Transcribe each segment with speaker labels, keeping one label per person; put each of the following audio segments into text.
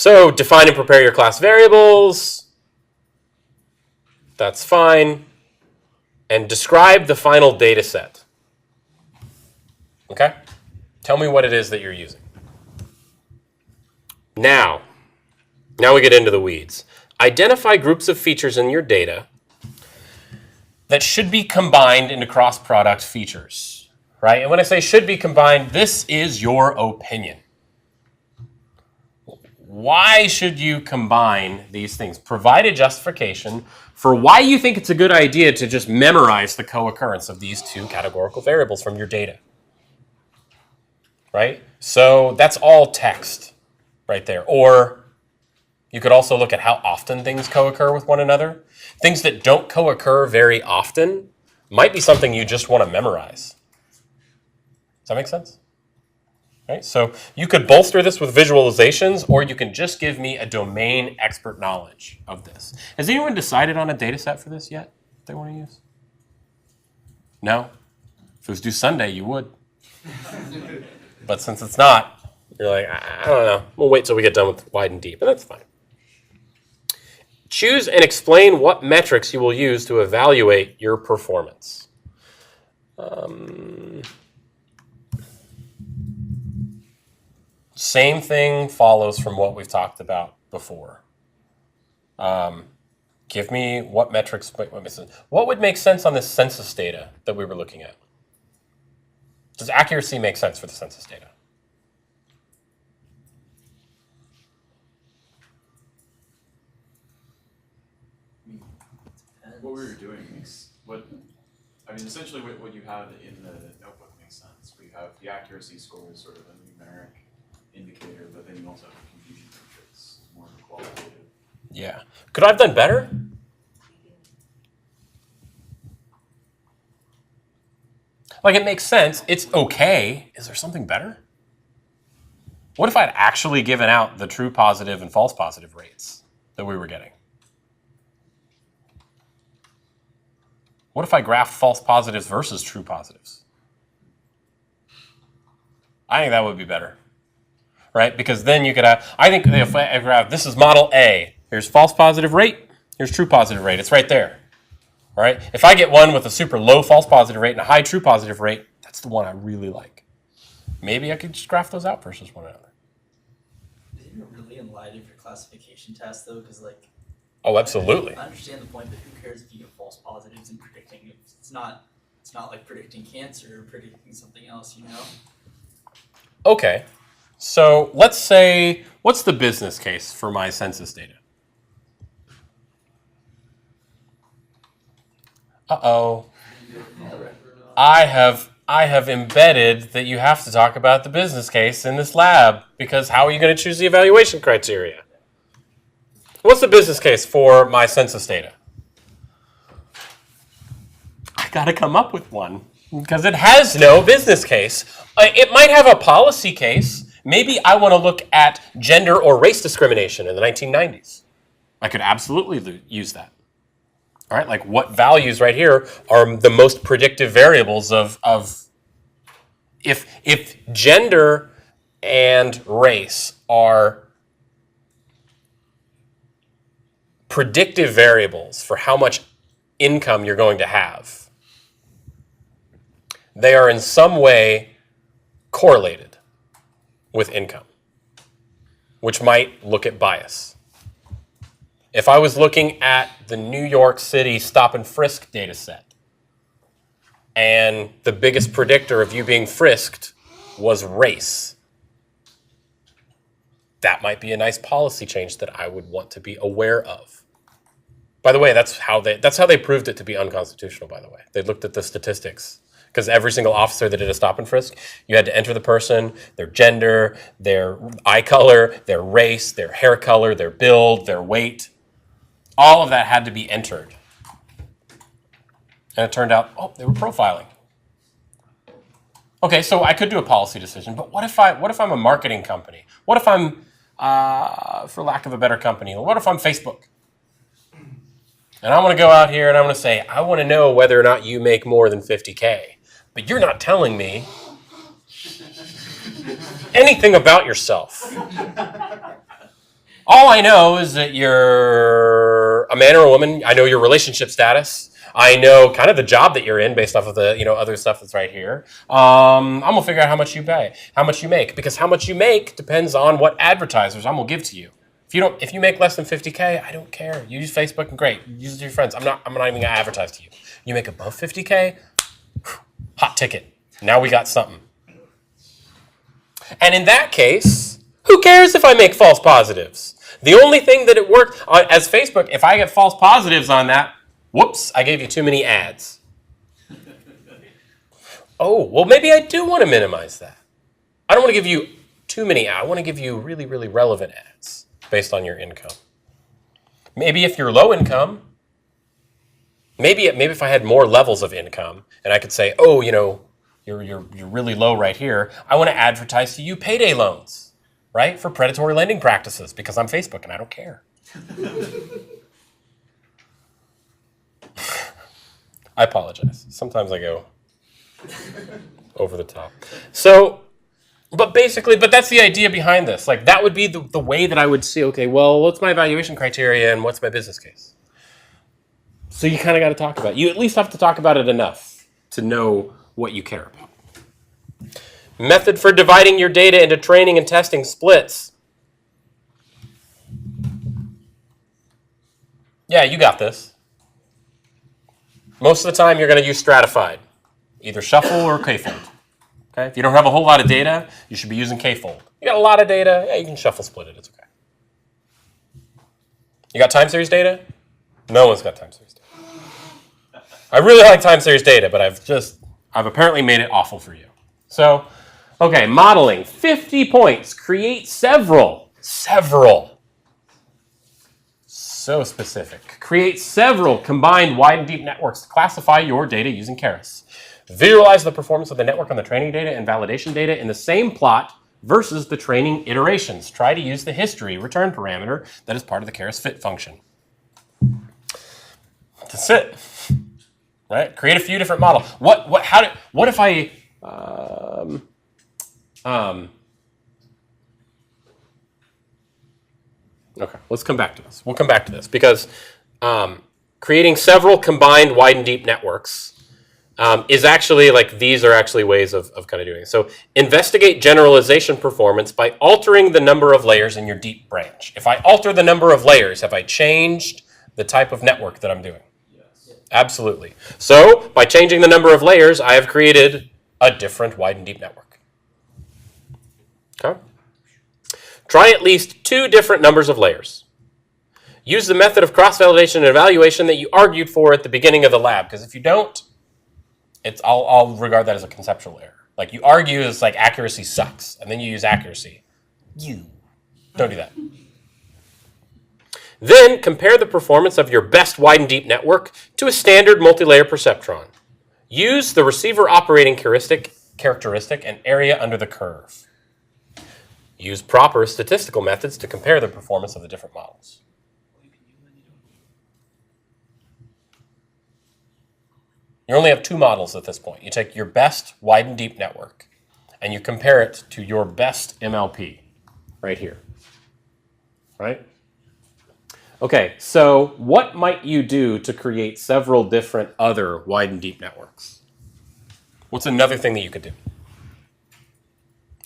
Speaker 1: So define and prepare your class variables. That's fine. And describe the final data set. Okay? Tell me what it is that you're using. Now we get into the weeds. Identify groups of features in your data that should be combined into cross-product features, right? And when I say should be combined, this is your opinion. Why should you combine these things? Provide a justification for why you think it's a good idea to just memorize the co-occurrence of these two categorical variables from your data, right? So that's all text right there. Or you could also look at how often things co-occur with one another. Things that don't co-occur very often might be something you just want to memorize. Does that make sense? Right? So you could bolster this with visualizations, or you can just give me a domain expert knowledge of this. Has anyone decided on a data set for this yet they want to use? No? If it was due Sunday, you would. But since it's not, you're like, I don't know. We'll wait till we get done with wide and deep, and that's fine. Choose and explain what metrics you will use to evaluate your performance. Same thing follows from what we've talked about before. Give me what metrics, what would make sense on this census data that we were looking at? Does accuracy make sense for the census data?
Speaker 2: What we were doing makes essentially what you have in the notebook makes sense. We have the accuracy score is sort of a numeric indicator, but then you also have a confusion matrix, more qualitative.
Speaker 1: Yeah. Could I have done better? Like, it makes sense. It's okay. Is there something better? What if I'd actually given out the true positive and false positive rates that we were getting? What if I graphed false positives versus true positives? I think that would be better, right? Because then you could have, I think if I graph, this is model A. Here's false positive rate. Here's true positive rate. It's right there, all right? If I get one with a super low false positive rate and a high true positive rate, that's the one I really like. Maybe I could just graph those out versus one another.
Speaker 3: Isn't it really in light of your classification test, though? Because, like,
Speaker 1: oh, absolutely.
Speaker 3: I understand the point, but who cares if you get false positives and predicting? It's not like predicting cancer or predicting something else, you know?
Speaker 1: Okay, so let's say, what's the business case for my census data? Uh-oh. I have embedded that you have to talk about the business case in this lab, because how are you going to choose the evaluation criteria? What's the business case for my census data? I got to come up with one, because it has no business case. It might have a policy case. Maybe I want to look at gender or race discrimination in the 1990s. I could absolutely use that. All right, like what values right here are the most predictive variables of if gender and race are predictive variables for how much income you're going to have, they are in some way correlated with income, which might look at bias. If I was looking at the New York City stop and frisk data set, and the biggest predictor of you being frisked was race, that might be a nice policy change that I would want to be aware of. By the way, that's how they proved it to be unconstitutional, by the way. They looked at the statistics. Because every single officer that did a stop and frisk, you had to enter the person, their gender, their eye color, their race, their hair color, their build, their weight. All of that had to be entered. And it turned out, oh, they were profiling. Okay, so I could do a policy decision, but what if I'm a marketing company? What if I'm, for lack of a better company, what if I'm Facebook? And I want to go out here and I want to say, I want to know whether or not you make more than 50K. But you're not telling me anything about yourself. All I know is that you're a man or a woman. I know your relationship status. I know kind of the job that you're in based off of the other stuff that's right here. I'm gonna figure out how much you pay, how much you make, because how much you make depends on what advertisers I'm gonna give to you. If you make less than 50K, I don't care. You use Facebook and great. Use it to your friends. I'm not even gonna advertise to you. You make above 50K, hot ticket. Now we got something. And in that case, who cares if I make false positives? The only thing that it worked as Facebook, if I get false positives on that, whoops, I gave you too many ads. Oh, well, maybe I do want to minimize that. I don't want to give you too many ads. I want to give you really, really relevant ads based on your income. Maybe if you're low income, maybe if I had more levels of income and I could say, oh, you're really low right here. I want to advertise to you payday loans, right? For predatory lending practices because I'm Facebook and I don't care. I apologize. Sometimes I go over the top. So, but that's the idea behind this. Like that would be the way that I would see, okay, well, what's my evaluation criteria and what's my business case? So you kind of got to talk about it. You at least have to talk about it enough to know what you care about. Method for dividing your data into training and testing splits. Yeah, you got this. Most of the time, you're going to use stratified, either shuffle or k-fold. Okay? If you don't have a whole lot of data, you should be using k-fold. You got a lot of data, yeah, you can shuffle split it. It's okay. You got time series data? No one's got time series data. I really like time series data, but I've apparently made it awful for you. So, okay, modeling, 50 points. Create several. So specific. Create several combined wide and deep networks to classify your data using Keras. Visualize the performance of the network on the training data and validation data in the same plot versus the training iterations. Try to use the history return parameter that is part of the Keras fit function. That's it. Right? Create a few different models. What if I okay, let's come back to this. We'll come back to this because creating several combined wide and deep networks is actually these are actually ways of kind of doing it. So investigate generalization performance by altering the number of layers in your deep branch. If I alter the number of layers, have I changed the type of network that I'm doing?
Speaker 2: Yes.
Speaker 1: Absolutely. So by changing the number of layers, I have created a different wide and deep network. Okay. Try at least 2 different numbers of layers. Use the method of cross-validation and evaluation that you argued for at the beginning of the lab, because if you don't, I'll regard that as a conceptual error. Like you argue is like accuracy sucks, and then you use accuracy. You don't do that. Then compare the performance of your best wide and deep network to a standard multi-layer perceptron. Use the receiver operating characteristic and area under the curve. Use proper statistical methods to compare the performance of the different models. You only have 2 models at this point. You take your best wide and deep network and you compare it to your best MLP right here. Right? Okay, so what might you do to create several different other wide and deep networks? What's another thing that you could do?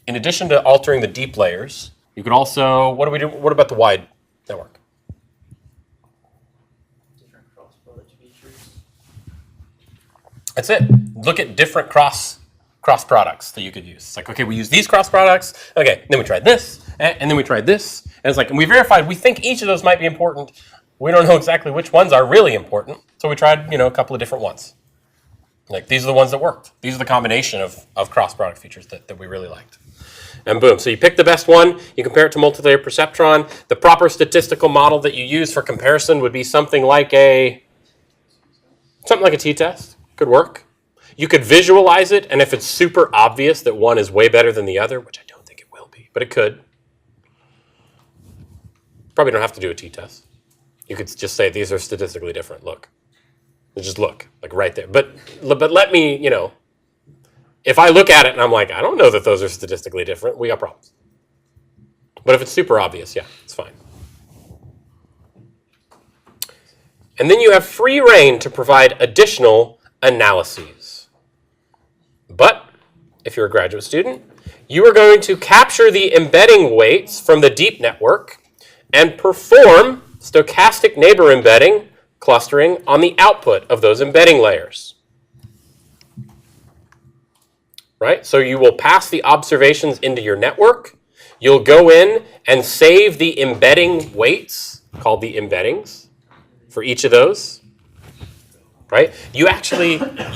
Speaker 1: In addition to altering the deep layers, you could also, what do we do? What about the wide network?
Speaker 3: Different cross-product features.
Speaker 1: That's it. Look at different cross products that you could use. It's like, okay, we use these cross products. Okay, then we tried this, and then we tried this. And it's like, and we verified, we think each of those might be important. We don't know exactly which ones are really important. So we tried, a couple of different ones. Like, these are the ones that worked. These are the combination of cross-product features that we really liked. And boom, so you pick the best one, you compare it to multi-layer perceptron. The proper statistical model that you use for comparison would be something like a t-test. Could work. You could visualize it, and if it's super obvious that one is way better than the other, which I don't think it will be, but it could. Probably don't have to do a t-test. You could just say these are statistically different. Look. Just look, like right there. But let me, if I look at it and I'm like, I don't know that those are statistically different, we got problems. But if it's super obvious, yeah, it's fine. And then you have free reign to provide additional analyses. But if you're a graduate student, you are going to capture the embedding weights from the deep network and perform stochastic neighbor embedding clustering on the output of those embedding layers. Right? So you will pass the observations into your network. You'll go in and save the embedding weights, called the embeddings, for each of those. Right? You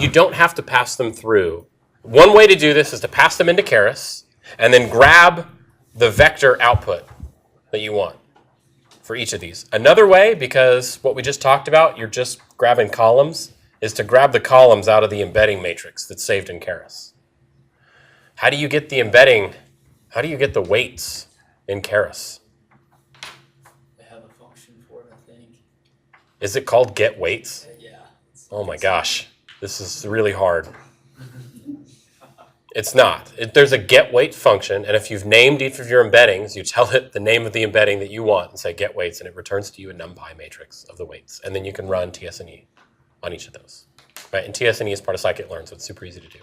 Speaker 1: don't have to pass them through. One way to do this is to pass them into Keras and then grab the vector output that you want for each of these. Another way, because what we just talked about, you're just grabbing columns, is to grab the columns out of the embedding matrix that's saved in Keras. How do you get the embedding? How do you get the weights in Keras?
Speaker 3: They have a function for it, I think.
Speaker 1: Is it called get weights?
Speaker 3: Yeah.
Speaker 1: Oh my gosh, this is really hard. It's not. There's a get weight function, and if you've named each of your embeddings, you tell it the name of the embedding that you want and say get weights, and it returns to you a NumPy matrix of the weights. And then you can run TSNE on each of those. Right? And TSNE is part of scikit-learn, so it's super easy to do.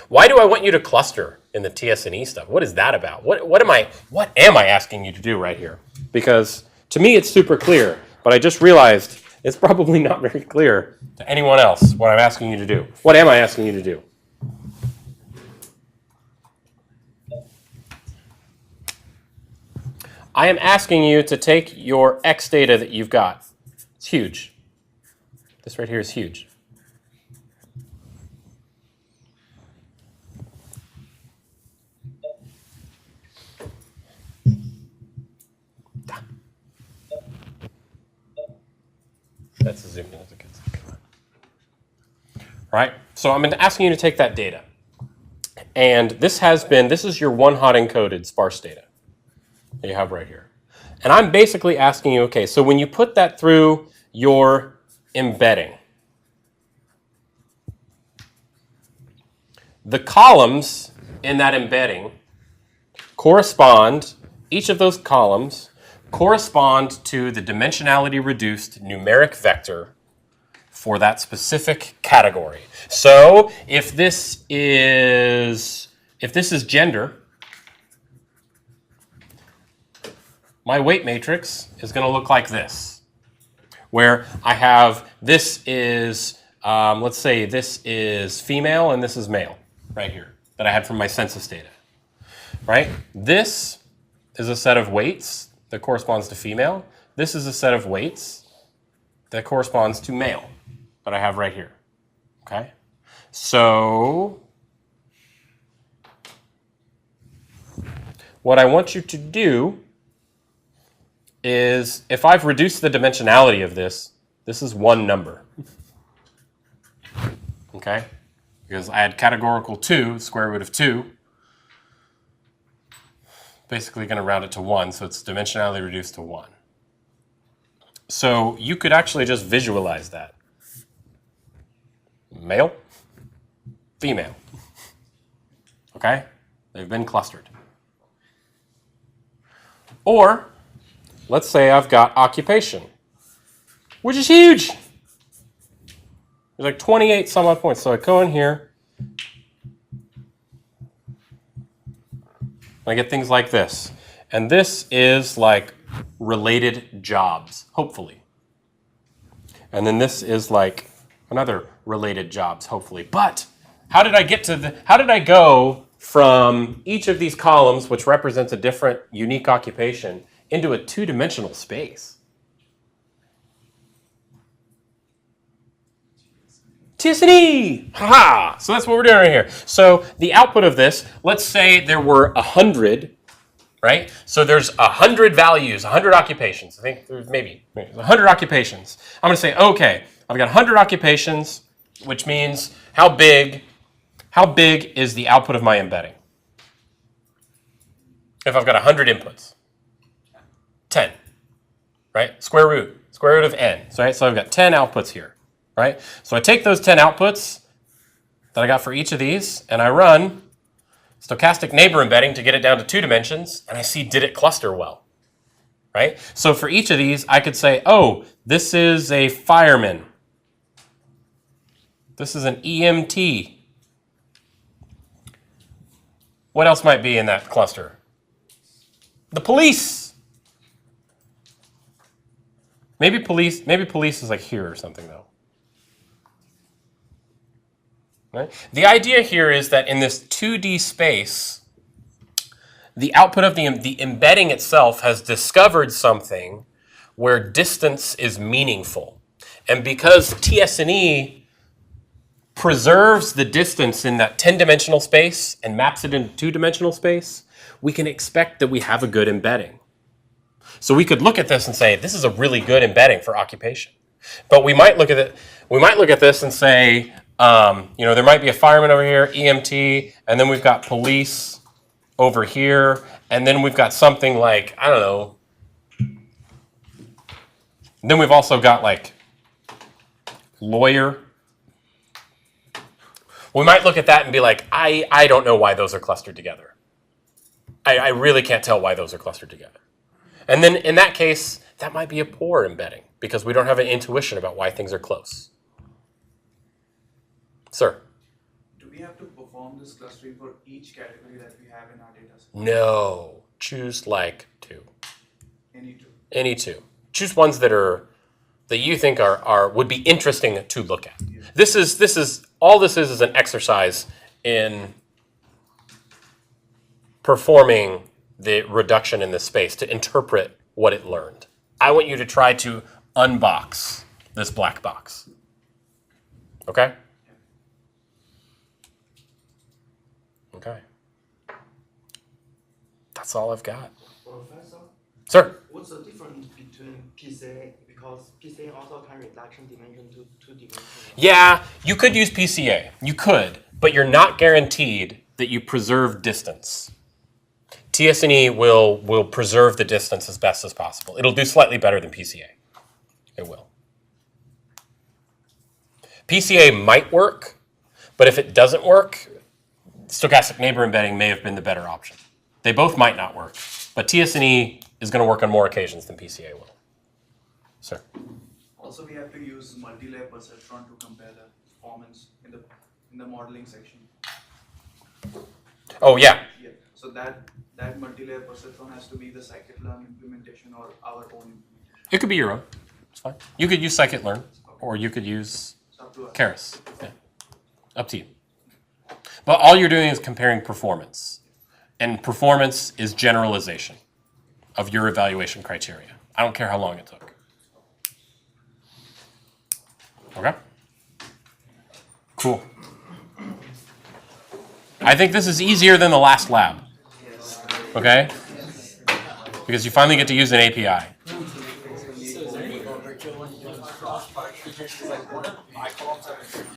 Speaker 1: Why do I want you to cluster in the TSNE stuff? What is that about? What am I asking you to do right here? Because to me it's super clear, but I just realized it's probably not very clear to anyone else what I'm asking you to do. What am I asking you to do? I am asking you to take your X data that you've got. It's huge. This right here is huge. That's a zoom in. That's a good zoom. Right? So I'm asking you to take that data. And this is your one-hot encoded sparse data that you have right here. And I'm basically asking you, okay, so when you put that through your embedding, the columns in that embedding correspond, each of those columns correspond to the dimensionality reduced numeric vector for that specific category. So if this is gender, my weight matrix is going to look like this, where I have this is, let's say this is female and this is male right here that I had from my census data, right? This is a set of weights that corresponds to female. This is a set of weights that corresponds to male that I have right here, okay? So what I want you to do is, if I've reduced the dimensionality of this, this is one number, okay? Because I had categorical 2, square root of 2, basically going to round it to 1, so it's dimensionality reduced to 1. So you could actually just visualize that. Male, female, okay? They've been clustered. Or, let's say I've got occupation, which is huge. There's like 28 some odd points. So I go in here, I get things like this. And this is like related jobs, hopefully. And then this is like another related jobs, hopefully. But how did I go from each of these columns, which represents a different unique occupation, into a two-dimensional space? TSNE! Ha! So that's what we're doing right here. So the output of this, let's say there were 100, right? So there's 100 values, 100 occupations. I think there's maybe 100 occupations. I'm going to say, okay, I've got 100 occupations, which means how big is the output of my embedding? If I've got 100 inputs. 10, right? Square root of n, right? So I've got 10 outputs here, right? So I take those 10 outputs that I got for each of these, and I run stochastic neighbor embedding to get it down to 2 dimensions, and I see, did it cluster well, right? So for each of these, I could say, oh, this is a fireman. This is an EMT. What else might be in that cluster? The police. Maybe police is like here or something though. Right? The idea here is that in this 2D space, the output of the embedding itself has discovered something where distance is meaningful. And because TS&E preserves the distance in that 10-dimensional space and maps it into 2-dimensional space, we can expect that we have a good embedding. So we could look at this and say, this is a really good embedding for occupation. But we might look at it, this and say, there might be a fireman over here, EMT, and then we've got police over here, and then we've got something like, I don't know. Then we've also got like lawyer. We might look at that and be like, I don't know why those are clustered together. I really can't tell why those are clustered together. And then in that case, that might be a poor embedding because we don't have an intuition about why things are close. Sir?
Speaker 4: Do we have to perform this clustering for each category that we have in our data set?
Speaker 1: No. Choose like two.
Speaker 4: Any two?
Speaker 1: Any two. Choose ones that you think would be interesting to look at. Yeah. This is all this is an exercise in performing the reduction in this space to interpret what it learned. I want you to try to unbox this black box. Okay? Okay. That's all I've got.
Speaker 5: Professor?
Speaker 1: Sir?
Speaker 5: What's the difference between PCA? Because PCA also can reduction dimension to 2 dimensions.
Speaker 1: Yeah, you could use PCA. You could, but you're not guaranteed that you preserve distance. TS&E will preserve the distance as best as possible. It'll do slightly better than PCA. It will. PCA might work, but if it doesn't work, stochastic neighbor embedding may have been the better option. They both might not work, but TS&E is going to work on more occasions than PCA will. Sir?
Speaker 4: Also, we have to use multi-layer perceptron to compare the performance in the modeling section.
Speaker 1: Oh, yeah.
Speaker 4: Yeah. So that multi-layer perceptron has to be the scikit-learn implementation or our own implementation.
Speaker 1: It could be your own. It's fine. You could use scikit-learn, or you could use Keras. Yeah. Up to you. But all you're doing is comparing performance. And performance is generalization of your evaluation criteria. I don't care how long it took. Okay? Cool. I think this is easier than the last lab. Okay? Because you finally get to use an API.